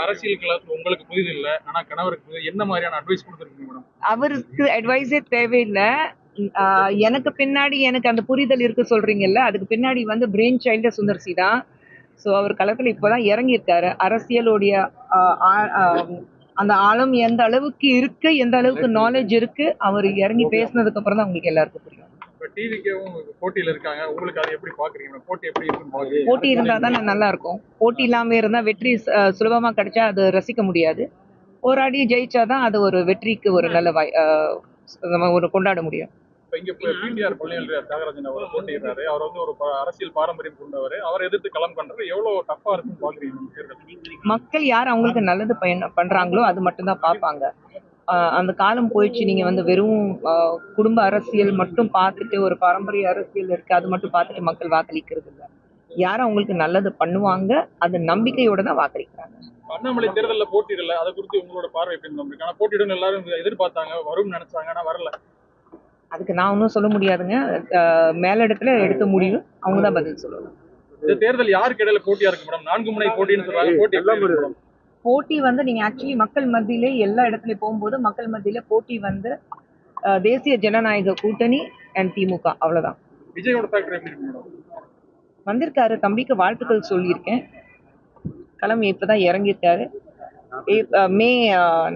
அரசியல் களத்துல உங்களுக்கு புரிதல் இல்ல. ஆனா கணவருக்கு புரியுது. என்ன மாதிரியான அட்வைஸ் குடுத்துருக்கீங்க மேடம்? அவருக்கு அட்வைஸே தேவையில்ல. எனக்கு பின்னாடி எனக்கு அந்த புரிதல் இருக்கு சொல்றீங்கல்ல, அதுக்கு பின்னாடி வந்து பிரெயின் சைல்டு சுந்தர் சி தான். ஸோ அவர் களத்துல இப்பதான் இறங்கியிருக்காரு. அரசியலுடைய ஆ, ஆ, ஆ, அந்த ஆழம் எந்த அளவுக்கு இருக்கு, எந்த அளவுக்கு நாலேஜ் இருக்கு, அவர் இறங்கி பேசினதுக்கு அப்புறம் தான் உங்களுக்கு எல்லாருக்கும் புரியும். இப்ப டிவிக்கேவும் போட்டியில இருக்காங்க. உங்களுக்கு அதை எப்படி பாக்குறீங்க மேடம்? போட்டி எப்படி இருக்குன்னு பாக்குறீங்க? போட்டி இருந்தா தானே நல்லா இருக்கும். போட்டி இல்லாம இருந்தா வெற்றி சுலபமா கிடைச்சா அது ரசிக்க முடியாது. போராடி ஜெயிச்சாதான் அது ஒரு வெற்றிக்கு ஒரு நல்ல நம்ம ஒரு கொண்டாட முடியும். இப்ப இங்க பிடிஆர் பழனிவேல் தியாகராஜன் அவர் போட்டியிடுறாரு. அவர் வந்து ஒரு அரசியல் பாரம்பரியம் கொண்டவர். அவரை எதிர்த்து களம் பண்றது எவ்வளவு டஃப்பா இருக்குன்னு பாக்குறீங்க தேர்தல்? மக்கள் யார் அவங்களுக்கு நல்லது பண்றாங்களோ அது மட்டும்தான் பார்ப்பாங்க. அந்த காலம் போயிடுச்சு. நீங்க வந்து வெறும் குடும்ப அரசியல் மட்டும் பார்த்துட்டு ஒரு பாரம்பரிய அரசியல் இருக்கு அது மட்டும் பார்த்துட்டு மக்கள் வாக்களிக்கிறது இல்லை. யாரும் அவங்களுக்கு நல்லது பண்ணுவாங்க அது நம்பிக்கையோட தான் வாக்களிக்கிறாங்க. அண்ணாமலை தேர்தலில் போட்டியிடல, அதை குறித்து உங்களோட பார்வை எப்படி இருந்தது? ஆனா போட்டியிடும் எல்லாரும் எதிர்பார்த்தாங்க, வரும்னு நினைச்சாங்க, ஆனா வரல. அதுக்கு நான் ஒன்றும் சொல்ல முடியாதுங்க. மேலிடத்துல எடுத்த முடிவு அவங்க தான் பதில் சொல்லணும். இந்த தேர்தல் யாருக்கு இடையில போட்டியா இருக்கு மேடம்? 4 முனை போட்டின்னு சொல்றாங்க. போட்டி எல்லாம் மேடம். போட்டி வந்து நீங்க ஆக்சுவலி மக்கள் மத்தியிலே எல்லா இடத்துலயும் போகும்போது மக்கள் மத்தியில போட்டி வந்து தேசிய ஜனநாயக கூட்டணி அண்ட் திமுக அவ்வளவுதான். விஜயோட ஃபேக்டர் எப்படி இருக்கு மேடம்? வந்திருக்காரு, தம்பிக்கு வாழ்த்துக்கள் சொல்லியிருக்கேன். களம் இப்பதான் இறங்கியிருக்காரு. மே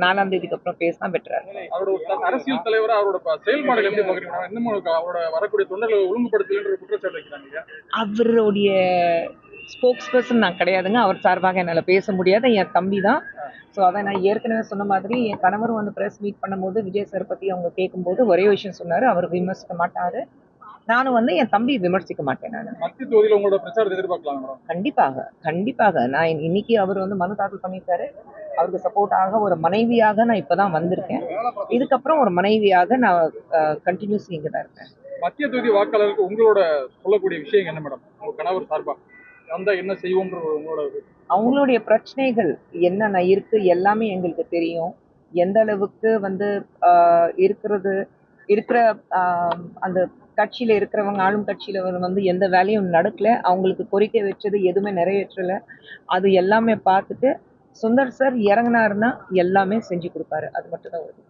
4ஆம் தேதிக்கு அப்புறம் பேசினா பெட்டரா. அவரோட அரசியல் தலைவரா அவரோட செயல்பாடுகள் எப்படி பாக்குறீங்க? இன்னமும் அவரோட வரக்கூடிய தொண்டர்களை ஒழுங்குபடுத்தலன்ற குற்றச்சாட்டு வைக்கிறாங்க. அவருடைய ஸ்போக்ஸ் பர்சன் நான் கிடையாதுங்க. அவர் சார்பாக என்னால் பேச முடியாது. என் தம்பி தான். ஸோ அதை நான் ஏற்கனவே சொன்ன மாதிரி என் கணவரும் வந்து ப்ரெஸ் மீட் பண்ணும்போது விஜய் சார் பற்றி அவங்க கேட்கும்போது ஒரே விஷயம் சொன்னார், அவர் விமர்சிக்க மாட்டார். நானும் வந்து என் தம்பி விமர்சிக்க மாட்டேன். நான் மத்திய தொகுதியில் உங்களோட பிரச்சாரத்தை எதிர்பார்க்கலாம். கண்டிப்பாக கண்டிப்பாக நான் இன்னைக்கு அவர் வந்து மனு தாக்கல் பண்ணியிருக்காரு. அவருக்கு சப்போர்ட்டாக ஒரு மனைவியாக நான் இப்பதான் வந்திருக்கேன். இதுக்கப்புறம் ஒரு மனைவியாக நான் கண்டினியூஸ் இங்கே தான் இருப்பேன். மத்திய தொகுதி வாக்காளருக்கு உங்களோட சொல்லக்கூடிய விஷயம் என்ன மேடம்? உங்க கணவர் சார்பா வந்தா என்ன செய்வோம்ன்ற உங்களோட அவங்களுடைய பிரச்சனைகள் என்னென்ன இருக்கு எல்லாமே எங்களுக்கு தெரியும். எந்த அளவுக்கு வந்து இருக்கிற அந்த கட்சியில இருக்கிறவங்க ஆளும் கட்சியில வந்து எந்த வேலையும் நடக்கல, அவங்களுக்கு கோரிக்கை வச்சது எதுவுமே நிறைவேற்றல. அது எல்லாமே பார்த்துட்டு சுந்தர் சார் இறங்கினாருன்னா எல்லாமே செஞ்சு கொடுப்பாரு. அது மட்டும் தான் வருது.